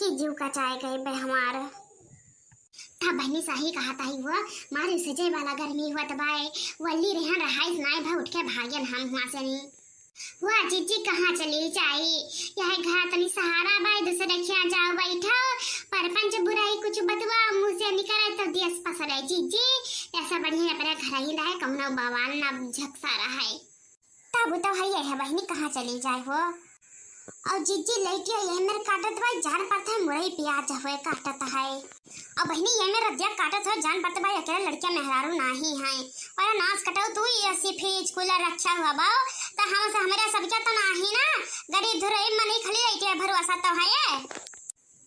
की जीव का चाय गए बे हमार। था बहनी सही कहा ताई वो मारे सजे वाला गर्मी हुआ तबाए वल्ली रहन रहाइस नाय भा उठ के भागन हम हुआ से नहीं हुआ जीजी कहाँ चली जाई यह घर तनी सहारा बाई दूसरे खिया जाओ बैठो परपंच बुराई कुछ बतवा मुंह से निकले तो दियस पसरे जीजी ऐसा बढ़िया अपने घर ही रहे कमना बवाल ना झकसा रहा है तब तो है यह बहनी कहाँ चली जाए हो और जीजी लेटिया ये मेरे काटत भाई जान पड़ता है मुरई प्याज हुए काटत है और बहनी ये मेरा दिया काटत है जान पड़ता भाई अकेले लड़कियां मेहरारू नहीं है और नाच कटाओ तू ऐसी फ्रिज कूलर रखा हुआ बाओ तो हम से हमारे सब क्या तो नहीं ना गरीब धुरई मनी खली लेटिया भरोसा तो है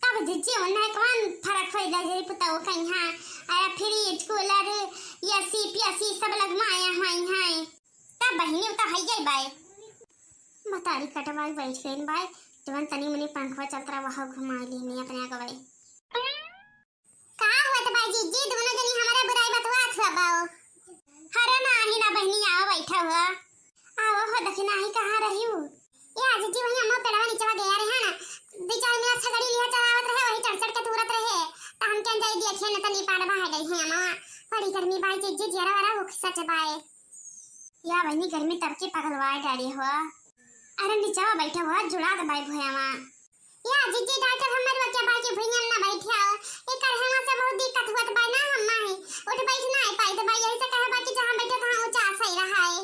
तब जीजी उन्हें कौन फर्क होई जा जरी पुता कहीं हां अरे फ्रिज कूलर ऐसी पियासी सब लगवाया हुई है तब बहनी तो है गई बाई मतारी कटवाई बैठ गई बाई तुमन तनी मनी पंखवा चलतरा वहां घुमा लेनी अपने गवाई का हुआ त बाई जी दोनों जनी हमारा बुराई बतवा छवा बाओ हरे ना ही ना बहनी आओ बैठा हुआ आओ हो दखना ही कहां रही हूं ये आज जी वही अम्मा पेड़वा नीचे गया रहे ना बेचारे ने अच्छा गाड़ी लिया चलावत रहे वही चढ़ के तुरत रहे त हम क्या जाई देखे न तनी पाड़वा है गई है अम्मा बड़ी गर्मी बाई जी जरा वरा वो सच बाए या बहनी गर्मी तब के पगलवाए डाली हुआ अरे नीचे बैठा हुआ जुड़ा दे भाई भैयावा या जीजी डॉक्टर हमर बच्चा भाई के भैया ना बैठा एकर हेमा से बहुत दिक्कत हुआ त भाई ना हम नहीं उठ बैठ ना पाई त भाई यही से कहे बाकी जहां बैठे था ऊंचा सही रहा है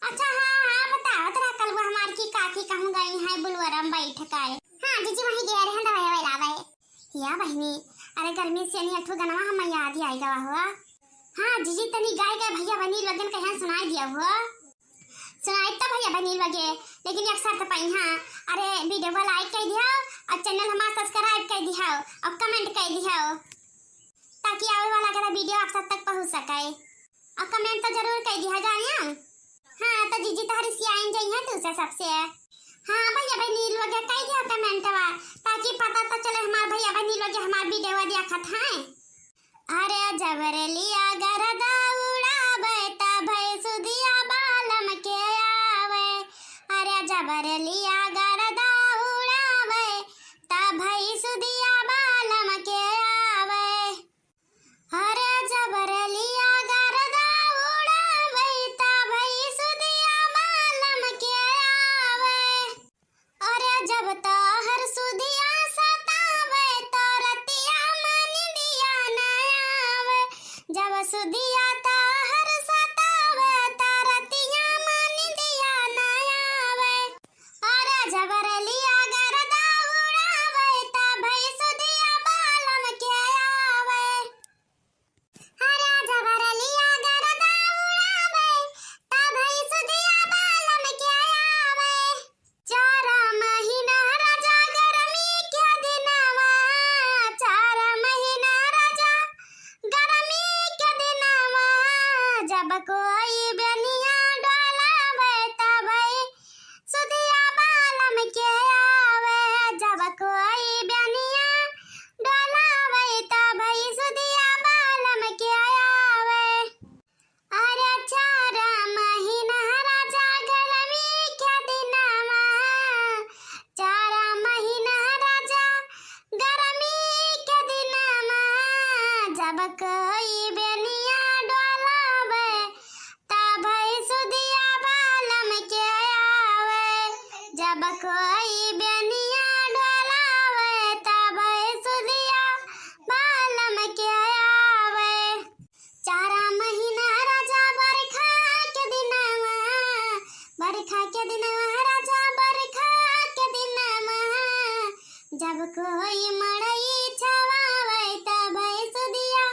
अच्छा हां बताओ तेरा कल वो हमार की काकी कहूं गई है बुलवरम बैठ काए हां जीजी वही गया रहे दवाई वाई लावे या बहनी अरे गर्मी से नहीं अठो गनवा हम याद ही आएगा हुआ हां जीजी तनी गाय के भैया बनी लगन कहां सुनाई दिया हुआ सुनाई तो भैया बनी लगे लेकिन एक साथ पाई हां अरे वीडियो को लाइक कर दिया और चैनल हमारा सब्सक्राइब कर दिया और कमेंट कर दिया ताकि आने वाला अगला वीडियो आप सब तक पहुंच सके और कमेंट तो जरूर कर दिया जानिए हां तो जीजी तारी सी आइन जाइए तो से सबसे हां भैया बनी लगे कर दिया कमेंटवा ताकि पता तो चले हमार भैया बनी लगे हमार वीडियो देखत हैं अरे जबरलिया गरदा उड़ावे ता भई सुदिया बालम के आवे अरे जबरलिया गरदा उड़ावे ता भई सुदिया बालम के आवे अरे जबरलिया गरदा उड़ावे ता भई सुदिया बालम के आवे अरे जब तो हर सुदिया सतावे तो रतिया मन दिया ना आवे जब सुदिया ता हर सतावे ता रतिया मन दिया ना आवे अरे जबरलिया गरदा उड़ावे ता भई सुदिया बालम के आवे अरे जबरलिया गरदा उड़ावे ता भई सुदिया बालम के आवे चारा महीना राजा गरमी के दिनवा चारा महीना राजा गरमी के दिनवा जब कोई बनिया डोलावे तब सुदिया बालम के आवे जब कोई बनिया डोलावे तब सुदिया बालम के आवे अरे चारा महीना राजा गरमी के दिनवा चारा महीना राजा गरमी के दिनवा जब कोई बनिया डोलावे तब सुदिया बालम के आवे जब कोई बनिया डोलावे तब सुदिया बालम के आवे चारा महीना राजा बरखा के दिनवा राजा बरखा के दिनवा जब कोई मड़ई छवावे तब सुदिया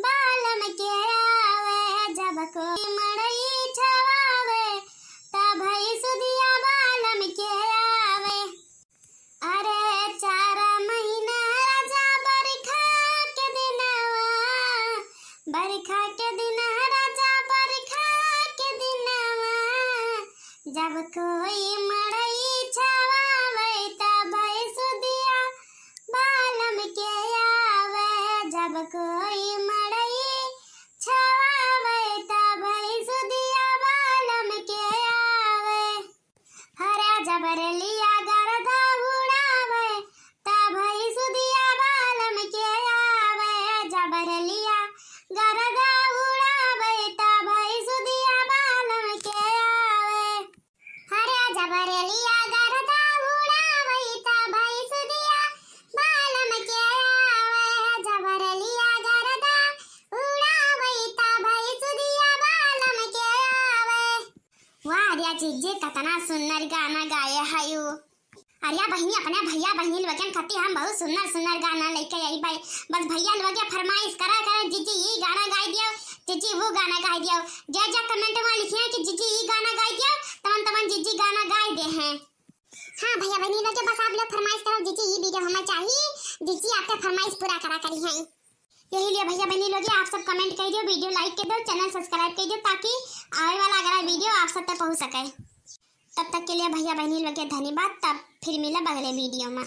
बालम के आवे जब कोई मड़ई छवावे तब सुदिया बालम के आवे अरे चारा महीना राजा बरखा के दिनवा बरखा के दिन राजा बरखा के दिनवा जब कोई मड़ई छवावे तब सुदिया बालम के आवे जब कोई मड़ई छवावे तब सुदिया बालम के आवे हरा जबरलिया गरदा उड़ावे तब जीजे कितना सुंदर गाना गाया है यू। अरे बहनी अपने भैया बहनी लोगन खातिर हम बहुत सुंदर सुंदर गाना लेके आई भाई। बस भैया लोग फरमाइश करा करे जीजी ये गाना गाई दियो, जीजी वो गाना गाई दियो। जा जा कमेंट में लिखिए कि जीजी ये गाना गाई दियो, तमन तमन जीजी गाना गाई दे हैं। हाँ भैया बहनी लोग बस आप लोग फरमाइश करो जीजी ये वीडियो हमें चाहिए, जीजी आपका फरमाइश पूरा करा करी है। यही लिए भैया बहनी लोग आप सब कमेंट कर दो, वीडियो लाइक कर दो, चैनल सब्सक्राइब कर दो ताकि आने वाला अगला वीडियो आप सब तक पहुंच सके। तब तक के लिए भैया बहनी लोग धन्यवाद। तब फिर मिला अगले वीडियो में।